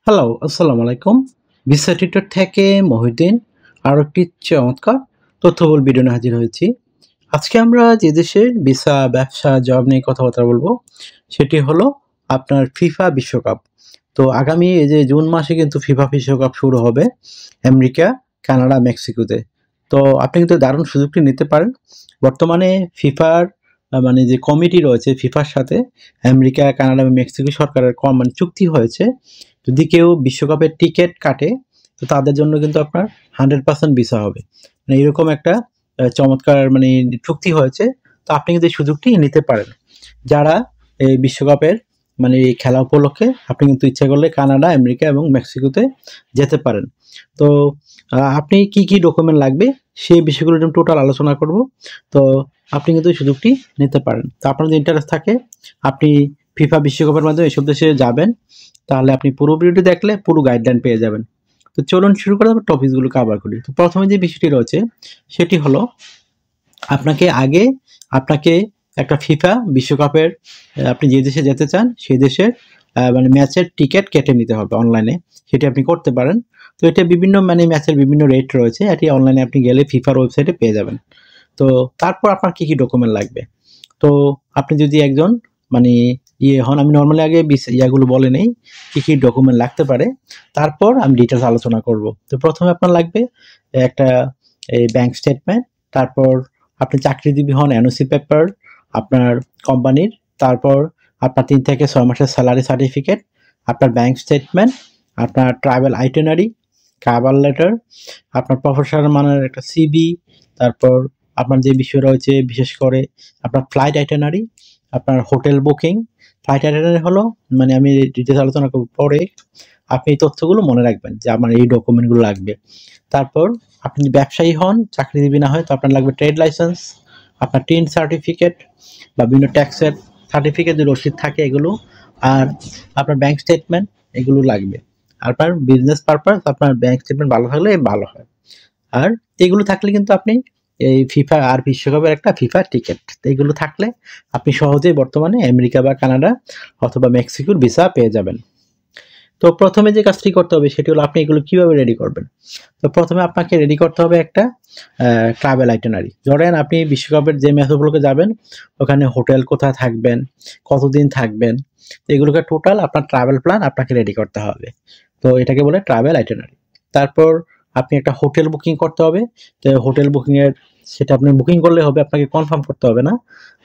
Hello, আসসালামু আলাইকুম। Visa tutor থেকে মহিউদ্দিন আরও একটি চমৎকার তথ্যবহুল ভিডিও নিয়ে হাজির হয়েছি। আজকে আমরা যে দেশের ভিসা, ব্যবসা, জব নিয়ে কথাবার্তা বলবো, সেটি হলো আপনার ফিফা বিশ্বকাপ। তো আগামী এই যে জুন মাসে কিন্তু ফিফা বিশ্বকাপ শুরু হবে আমেরিকা, কানাডা, মেক্সিকোতে। তো আপনি কিন্তু দারুণ সুযোগটি নিতে পারেন। বর্তমানে ফিফার মানে যে কমিটি রয়েছে ফিফার সাথে আমেরিকা, কানাডা এবং মেক্সিকো সরকারের মানে চুক্তি হয়েছে। যদি কেউ বিশ্বকাপের টিকিট কাটে তো তাদের জন্য কিন্তু আপনার 100% ভিসা হবে। মানে এরকম একটা চমৎকার মানে চুক্তি হয়েছে। তো আপনি কিন্তু এই সুযোগটি নিতে পারেন। যারা এই বিশ্বকাপের মানে এই খেলা উপলক্ষে আপনি কিন্তু ইচ্ছা করলে কানাডা, আমেরিকা এবং মেক্সিকোতে যেতে পারেন। তো আপনি কি, কি ডকুমেন্ট লাগবে সেই বিষয়গুলো নিয়ে টোটাল আলোচনা করব। তো আপনি কিন্তু এই সুযোগটি নিতে পারেন। তো আপনার যদি ইন্টারেস্ট থাকে আপনি ফিফা বিশ্বকাপের মাধ্যমে এসব দেশে যাবেন, তাহলে আপনি পুরো ভিডিওটি দেখলে পুরো গাইডলাইন পেয়ে যাবেন। তো চলুন শুরু করে আমরা টপিকসগুলো কভার করি। তো প্রথমে যে বিষয়টি রয়েছে সেটি হলো আপনাকে একটা ফিফা বিশ্বকাপের আপনি যে দেশে যেতে চান সেই দেশের মানে ম্যাচের টিকিট কেটে নিতে হবে অনলাইনে। সেটি আপনি করতে পারেন। তো এটা বিভিন্ন মানে ম্যাচের বিভিন্ন রেট রয়েছে। এটি অনলাইনে আপনি গেলে ফিফার ওয়েবসাইটে পেয়ে যাবেন। তো তারপর আপনার কি, কি ডকুমেন্ট লাগবে? তো আপনি যদি একজন মানে হন, আমি নরমালি আগে ইয়াগুলো বলে নেই, কি, কি ডকুমেন্ট লাগতে পারে। তারপর আমি ডিটেইলস আলোচনা করব। তো প্রথমে আপনার লাগবে একটা ব্যাংক স্টেটমেন্ট, তারপর আপনি চাকরিজীবী হন এনওসি পেপার আপনার কোম্পানির, তারপর আপনার ৩ থেকে ৬ মাসের স্যালারি সার্টিফিকেট, আপনার ব্যাংক স্টেটমেন্ট, আপনার ট্রাভেল আইটিনারি, কভার লেটার, আপনার প্রফেশনাল মানের একটা সিভি, তারপর আপনার যে বিষয় রয়েছে বিশেষ করে আপনার ফ্লাইট আইটিনারি, আপনার হোটেল বুকিং। ফ্লাইট আইটিনারি হলো মানে আমি ডিটেইলস আলোচনা করব পরে। আপনি এই তথ্যগুলো মনে রাখবেন যে আমার এই ডকুমেন্টগুলো লাগবে। তারপর আপনি যদি ব্যবসায়ী হন, চাকরিজীবী না হয়, তো আপনার লাগবে ট্রেড লাইসেন্স, আপনার টিন সার্টিফিকেট বা বিভিন্ন ট্যাক্সের সার্টিফিকেট যদি রসিদ থাকে এগুলো, আর আপনার ব্যাংক স্টেটমেন্ট এগুলো লাগবে। আপনার বিজনেস পারপাস আপনার ব্যাংক স্টেটমেন্ট ভালো থাকলে ভালো হয়। আর এগুলো থাকলে কিন্তু আপনি এই ফিফা আর বিশ্বকাপের একটা ফিফা টিকিট, এগুলো থাকলে আপনি সহজেই বর্তমানে আমেরিকা বা কানাডা অথবা মেক্সিকোর ভিসা পেয়ে যাবেন। তো প্রথমে যে কাজটি করতে হবে সেটি হলো আপনি এগুলো কিভাবে রেডি করবেন। তো প্রথমে আপনাকে রেডি করতে হবে একটা ট্রাভেল আইটিনারি। ধরেন আপনি বিশ্বকাপের যে ম্যাচগুলোকে যাবেন ওখানে হোটেল কোথায় থাকবেন, কতদিন থাকবেন, এগুলোকে টোটাল আপনার ট্রাভেল প্ল্যান আপনাকে রেডি করতে হবে। তো এটাকে বলে ট্রাভেল আইটিনারি। তারপর আপনি একটা হোটেল বুকিং করতে হবে। তো হোটেল বুকিংয়ের সেটা আপনি বুকিং করলে হবে, আপনাকে কনফার্ম করতে হবে না।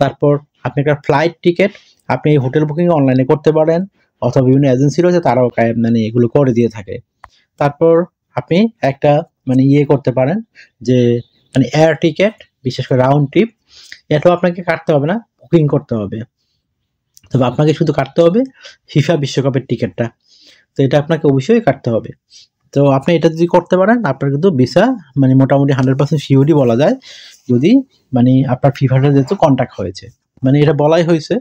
তারপর আপনি একটা ফ্লাইট টিকিট আপনি হোটেল বুকিং অনলাইনে করতে পারেন, অথবা বিভিন্ন এজেন্সি রয়েছে তারাও মানে এগুলো করে দিয়ে থাকে। তারপর আপনি একটা মানে করতে পারেন যে মানে এয়ার টিকেট, বিশেষ করে রাউন্ড ট্রিপ, এটাও আপনাকে কাটতে হবে না, বুকিং করতে হবে। তবে আপনাকে শুধু কাটতে হবে ফিফা বিশ্বকাপের টিকিটটা। তো এটা আপনাকে অবশ্যই কাটতে হবে। তো আপনি এটা যদি করতে পারেন আপনার কিন্তু ভিসা মানে মোটামুটি 100% সিওরি বলা যায়, যদি মানে আপনার ফিফার সাথে যেহেতু কন্ট্যাক্ট হয়েছে। মানে এটা বলাই হয়েছে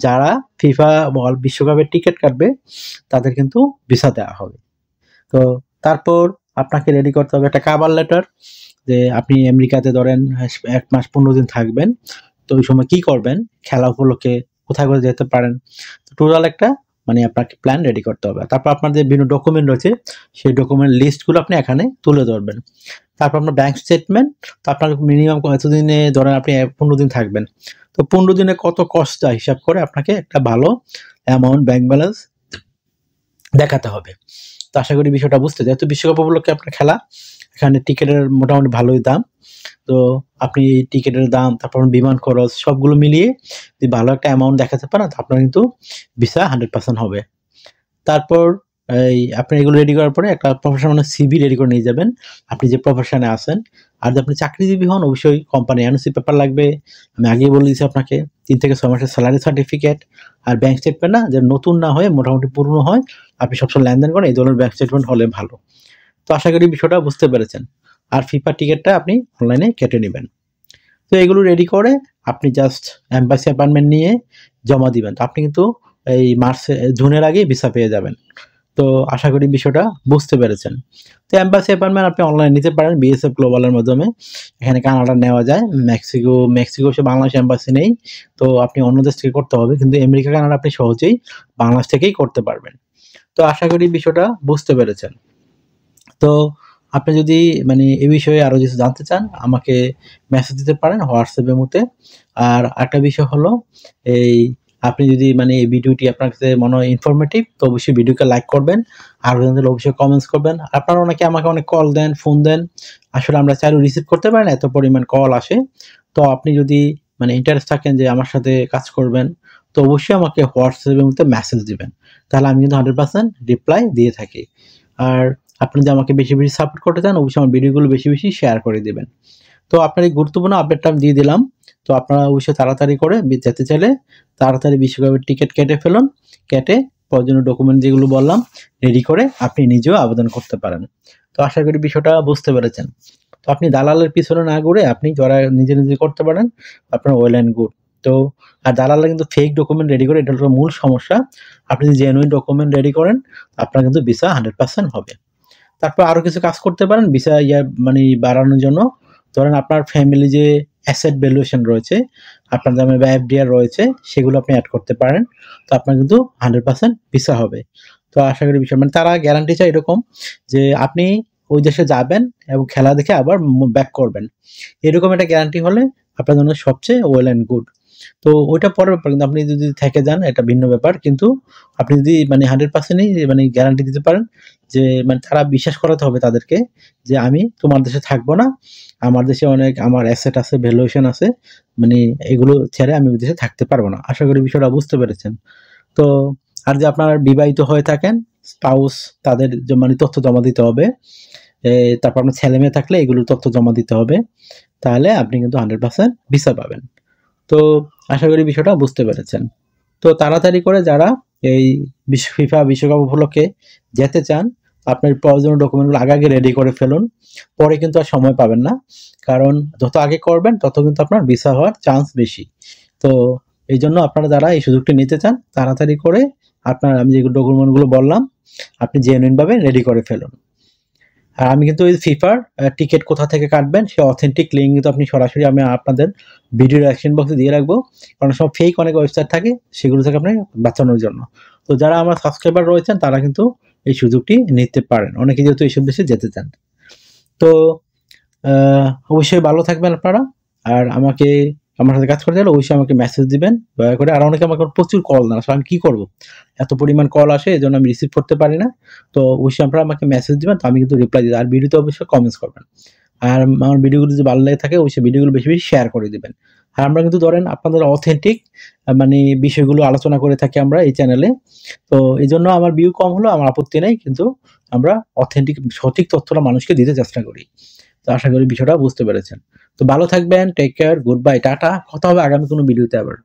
যারা ফিফা বিশ্বকাপের টিকিট কাটবে তাদের কিন্তু ভিসা দেওয়া হবে। তো তারপর আপনাকে রেডি করতে হবে একটা কভার লেটার, যে আপনি আমেরিকাতে ধরেন ১ মাস ১৫ দিন থাকবেন। তো ওই সময় কি করবেন, খেলা উপলক্ষে কোথায় কোথায় যেতে পারেন, টোটাল একটা মানে আপনাকে প্ল্যান রেডি করতে হবে। তারপর আপনার যে বিভিন্ন ডকুমেন্ট রয়েছে সেই ডকুমেন্ট লিস্টগুলো আপনি এখানে তুলে ধরবেন। তারপর আপনার ব্যাংক স্টেটমেন্ট, তো আপনার মিনিমাম এতদিনে ধরেন আপনি ১৫ দিন থাকবেন, তো ১৫ দিনে কত কস্ট যায় হিসাব করে আপনাকে একটা ভালো অ্যামাউন্ট ব্যাংক ব্যালেন্স দেখাতে হবে। তো আশা করি বিষয়টা বুঝতে, যেহেতু বিশ্বকাপ উপলক্ষে আপনার খেলা, এখানে টিকিটের মোটামুটি ভালোই দাম। তো আপনি টিকিটের দাম, তারপর বিমান খরচ সবগুলো মিলিয়ে যদি ভালো একটা অ্যামাউন্ট দেখাতে পারেন তো আপনার কিন্তু ভিসা 100% হবে। তারপর আপনি এগুলো রেডি করার পরে একটা প্রফেশনাল সিভি রেডি করে নিয়ে যাবেন, আপনি যে প্রফেশনে আছেন। আর যদি আপনি চাকরিজীবী হন অবশ্যই কোম্পানি এনওসি পেপার লাগবে। আমি আগেই বলে দিয়েছি আপনাকে ৩ থেকে ৬ মাসের স্যালারি সার্টিফিকেট, আর ব্যাংক স্টেটমেন্ট না যে নতুন না হয়ে মোটামুটি পুরনো হয়, আপনি সবসময় লেনদেন করেন এই ধরনের ব্যাংক স্টেটমেন্ট হলে ভালো। তো আশা করি বিষয়টা বুঝতে পেরেছেন। আর ফিফা টিকিটটা আপনি অনলাইনে কেটে নেবেন। তো এগুলো রেডি করে আপনি জাস্ট এম্বাসি অ্যাপয়েন্টমেন্ট নিয়ে জমা দিবেন। তো আপনি কিন্তু এই জুনের আগেই ভিসা পেয়ে যাবেন। তো আশা করি বিষয়টা বুঝতে পেরেছেন। তো এম্বাসি অ্যাপয়েন্টমেন্ট আপনি অনলাইনে নিতে পারেন বিএসএফ গ্লোবালের মাধ্যমে। এখানে কানাডা নেওয়া যায়। মেক্সিকো সে বাংলাদেশ এম্বাসি নেই। তো আপনি অন্য দেশ থেকে করতে হবে। কিন্তু আমেরিকা, কানাডা আপনি সহজেই বাংলাদেশ থেকেই করতে পারবেন। তো আশা করি বিষয়টা বুঝতে পেরেছেন। তো আপনি যদি মানে এই বিষয়ে আরো কিছু জানতে চান আমাকে মেসেজ দিতে পারেন হোয়াটসঅ্যাপের মধ্যে। আর একটা বিষয় হলো এই আপনি যদি মানে এই ভিডিওটি আপনার কাছে মনে হয় ইনফরমেটিভ তো অবশ্যই ভিডিওকে লাইক করবেন। আর জানলে অবশ্যই কমেন্টস করবেন। আপনারা অনেকে আমাকে অনেক কল দেন, ফোন দেন। আসলে আমরা চাইলেও রিসিভ করতে পারি না, এত পরিমাণ কল আসে। তো আপনি যদি মানে ইন্টারেস্ট থাকেন যে আমার সাথে কাজ করবেন তো অবশ্যই আমাকে হোয়াটসঅ্যাপের মধ্যে মেসেজ দিবেন। তাহলে আমি কিন্তু 100% রিপ্লাই দিয়ে থাকি। আর আপনি যদি আমাকে বেশি, বেশি সাপোর্ট করতে চান অবশ্যই আমার ভিডিওগুলো বেশি, বেশি শেয়ার করে দিবেন। তো আপনার এই গুরুত্বপূর্ণ আপডেটটা আমি দিয়ে দিলাম। তো আপনারা অবশ্যই তাড়াতাড়ি করে যেতে চাইলে তাড়াতাড়ি বিশ্বকাপের টিকেট কেটে ফেলুন। কেটে প্রয়োজনীয় ডকুমেন্ট যেগুলো বললাম রেডি করে আপনি নিজেও আবেদন করতে পারেন। তো আশা করি বিষয়টা বুঝতে পেরেছেন। তো আপনি দালালের পিছনে না ঘুরে আপনি যারা নিজে, নিজে করতে পারেন আপনার ওয়েল অ্যান্ড গুড। তো আর দালালরা কিন্তু ফেক ডকুমেন্ট রেডি করে, এটা হলো মূল সমস্যা। আপনি যদি জেনুইন ডকুমেন্ট রেডি করেন আপনার কিন্তু ভিসা 100% হবে। তারপর আরো কিছু কাজ করতে পারেন ভিসা মানে বাড়ানোর জন্য। ধরেন আপনার ফ্যামিলি যে অ্যাসেট ভ্যালুয়েশন রয়েছে, আপনার নামে বা এফডিআর রয়েছে সেগুলো আপনি এড করতে পারেন। তো আপনার কিন্তু 100% ভিসা হবে। তো আশা করি বিষয় মানে তারা গ্যারান্টি চায় এরকম যে আপনি ওই দেশে যাবেন এবং খেলা দেখে আবার ব্যাক করবেন। এরকম একটা গ্যারান্টি হলে আপনার জন্য সবচেয়ে ওয়েল অ্যান্ড গুড। তো ওইটা পরের ব্যাপার, কিন্তু আপনি যদি থেকে যান এটা ভিন্ন ব্যাপার। কিন্তু আপনি যদি মানে 100%ই মানে গ্যারান্টি দিতে পারেন যে মানে তারা বিশ্বাস করাতে হবে তাদেরকে যে আমি তোমার দেশে থাকবো না। আমার দেশে অনেক আমার অ্যাসেট আছে, ভ্যালুয়েশন আছে। মানে এগুলো ছেড়ে আমি ওই দেশে থাকতে পারবো না। আশা করি বিষয়টা বুঝতে পেরেছেন। তো আর যে আপনার বিবাহিত হয়ে থাকেন স্পাউস তাদের মানে তথ্য জমা দিতে হবে। তারপর আপনার ছেলে-মেয়ে থাকলে এগুলোর তথ্য জমা দিতে হবে। তাহলে আপনি কিন্তু 100% ভিসা পাবেন। তো আশা করি বিষয়টা বুঝতে পেরেছেন। তো তাড়াতাড়ি করে যারা এই ফিফা বিশ্বকাপ উপলক্ষে যেতে চান আপনার প্রয়োজনীয় ডকুমেন্টগুলো আগে, আগে রেডি করে ফেলুন। পরে কিন্তু আর সময় পাবেন না। কারণ যত আগে করবেন তত কিন্তু আপনার ভিসা হওয়ার চান্স বেশি। তো এইজন্য আপনারা যারা এই সুযোগটি নিতে চান তাড়াতাড়ি করে আপনার আমি যে ডকুমেন্টগুলো বললাম আপনি জেনুইন ভাবে রেডি করে ফেলুন। আর আমি কিন্তু ওই ফিফার টিকেট কোথা থেকে কাটবেন সে অথেন্টিক লিঙ্ক কিন্তু আপনি সরাসরি আমি আপনাদের ভিডিও রিঅ্যাকশন বক্সে দিয়ে রাখবো। কারণ সব ফেক অনেক ওয়েবসাইট থাকে সেগুলো থেকে আপনি বাঁচানোর জন্য। তো যারা আমার সাবস্ক্রাইবার রয়েছেন তারা কিন্তু এই সুযোগটি নিতে পারেন। অনেকে যেহেতু এইসব দেশে যেতে চান। তো অবশ্যই ভালো থাকবেন আপনারা। আর আমার সাথে কাজ করতে হলে অবশ্যই আমাকে মেসেজ দিবেন দয়া করে। আর অনেকে আমাকে প্রচুর কল দেন। আসলে আমি কি করব? এত পরিমাণ কল আসে এজন্য আমি রিসিভ করতে পারি না। তো অবশ্যই আপনারা আমাকে মেসেজ দিবেন তো আমি কিন্তু রিপ্লাই দিই। আর ভিডিওতে অবশ্যই কমেন্টস করবেন। আর আমার ভিডিওগুলো যদি ভালো লেগে থাকে অবশ্যই ভিডিওগুলো বেশি, বেশি শেয়ার করে দিবেন। আর আমরা কিন্তু ধরেন আপনাদের অথেন্টিক মানে বিষয়গুলো আলোচনা করে থাকি আমরা এই চ্যানেলে। তো এজন্য আমার ভিউ কম হলেও আমার আপত্তি নাই। কিন্তু আমরা অথেন্টিক সঠিক তথ্যটা মানুষকে দিতে চেষ্টা করি। তো আশা করি বিষয়টা বুঝতে পেরেছেন। তো ভালো থাকবেন। Take care. Good bye. টাটা। কথা হবে আগামী কোনো ভিডিওতে আবার।